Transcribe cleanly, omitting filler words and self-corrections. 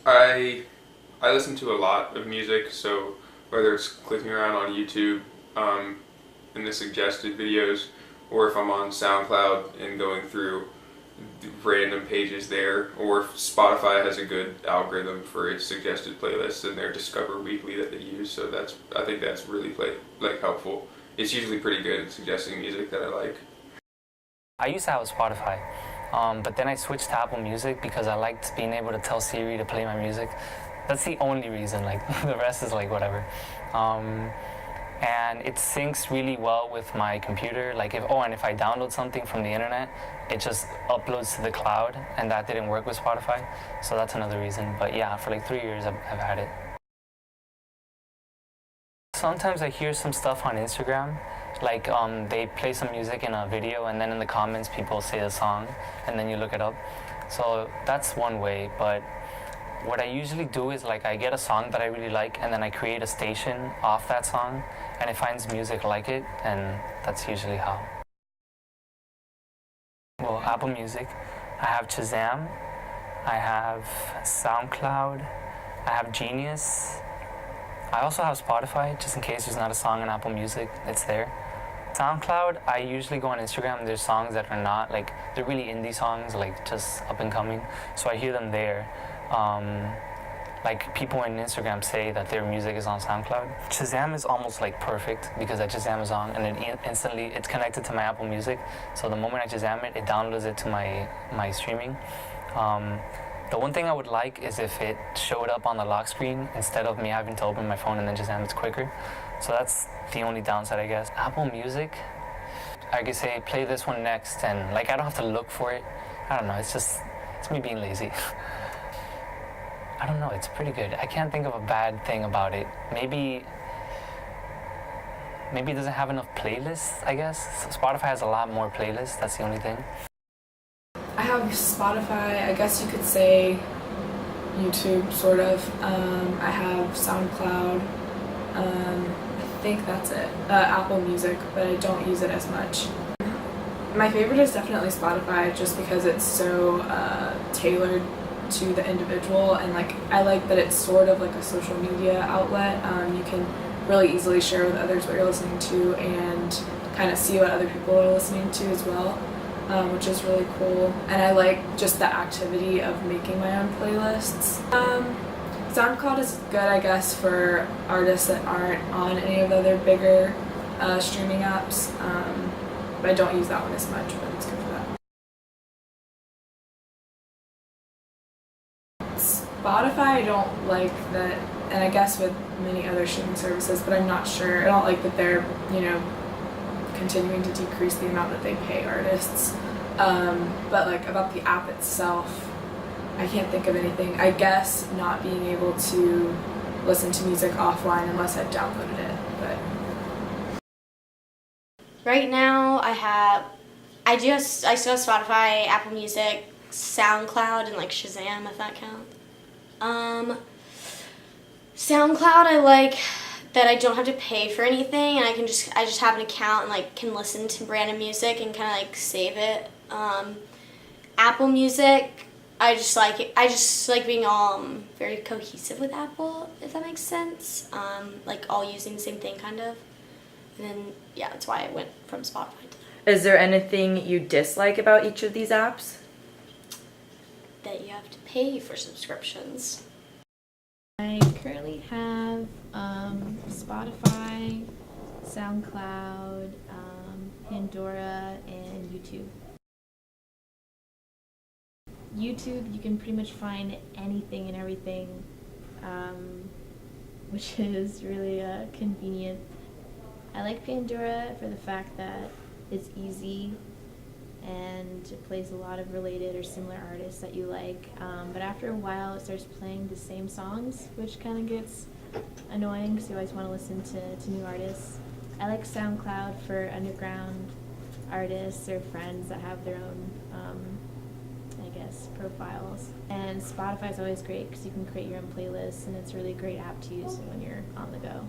I I listen to a lot of music, so whether it's clicking around on YouTube in the suggested videos, or if I'm on SoundCloud and going through random pages there, or if Spotify has a good algorithm for its suggested playlists and their Discover Weekly that they use, so I think that's really helpful. It's usually pretty good at suggesting music that I like. I used to have a Spotify, but then I switched to Apple Music because I liked being able to tell Siri to play my music. That's the only reason, like the rest is like whatever. And it syncs really well with my computer. Like and if I download something from the internet, it just uploads to the cloud, and that didn't work with Spotify. So that's another reason. But yeah, for like 3 years I've had it. Sometimes I hear some stuff on Instagram, like they play some music in a video, and then in the comments people say the song, and then you look it up. So that's one way, but what I usually do is like I get a song that I really like, and then I create a station off that song, and it finds music like it, and that's usually how. Well, Apple Music, I have Shazam, I have SoundCloud, I have Genius. I also have Spotify, just in case there's not a song on Apple Music, it's there. SoundCloud, I usually go on Instagram, and there's songs that are not, like, they're really indie songs, like, just up and coming, so I hear them there. Like, people on Instagram say that their music is on SoundCloud. Shazam is almost, like, perfect, because I Shazam a song, and it's connected to my Apple Music, so the moment I Shazam it, it downloads it to my streaming. The one thing I would like is if it showed up on the lock screen instead of me having to open my phone and then Shazam, it's quicker. So that's the only downside, I guess. Apple Music, I could say play this one next, and like I don't have to look for it. I don't know, it's me being lazy. I don't know, it's pretty good. I can't think of a bad thing about it. Maybe it doesn't have enough playlists, I guess. Spotify has a lot more playlists, that's the only thing. I have Spotify, I guess you could say YouTube, sort of. I have SoundCloud. I think that's it. Apple Music, but I don't use it as much. My favorite is definitely Spotify, just because it's so tailored to the individual, and like I like that it's sort of like a social media outlet. You can really easily share with others what you're listening to and kind of see what other people are listening to as well. Which is really cool, and I like just the activity of making my own playlists. SoundCloud is good, I guess, for artists that aren't on any of the other bigger streaming apps, but I don't use that one as much, but it's good for that. Spotify, I don't like that, and I guess with many other streaming services, but I'm not sure. I don't like that they're, continuing to decrease the amount that they pay artists. But like about the app itself, I can't think of anything. I guess not being able to listen to music offline unless I've downloaded it. But right now I still have Spotify, Apple Music, SoundCloud, and like Shazam, if that counts. SoundCloud, I like that I don't have to pay for anything, and I just have an account and like can listen to random music and kind of like save it. Apple Music, I just like it. I just like being all very cohesive with Apple, if that makes sense. Like all using the same thing kind of. And then yeah, that's why I went from Spotify to that. Is there anything you dislike about each of these apps? That you have to pay for subscriptions. I currently have Spotify, SoundCloud, Pandora, and YouTube. YouTube, you can pretty much find anything and everything, which is really convenient. I like Pandora for the fact that it's easy and it plays a lot of related or similar artists that you like, but after a while it starts playing the same songs, which kind of gets annoying because you always want to listen to new artists. I like SoundCloud for underground artists or friends that have their own profiles. And Spotify is always great because you can create your own playlists, and it's a really great app to use when you're on the go.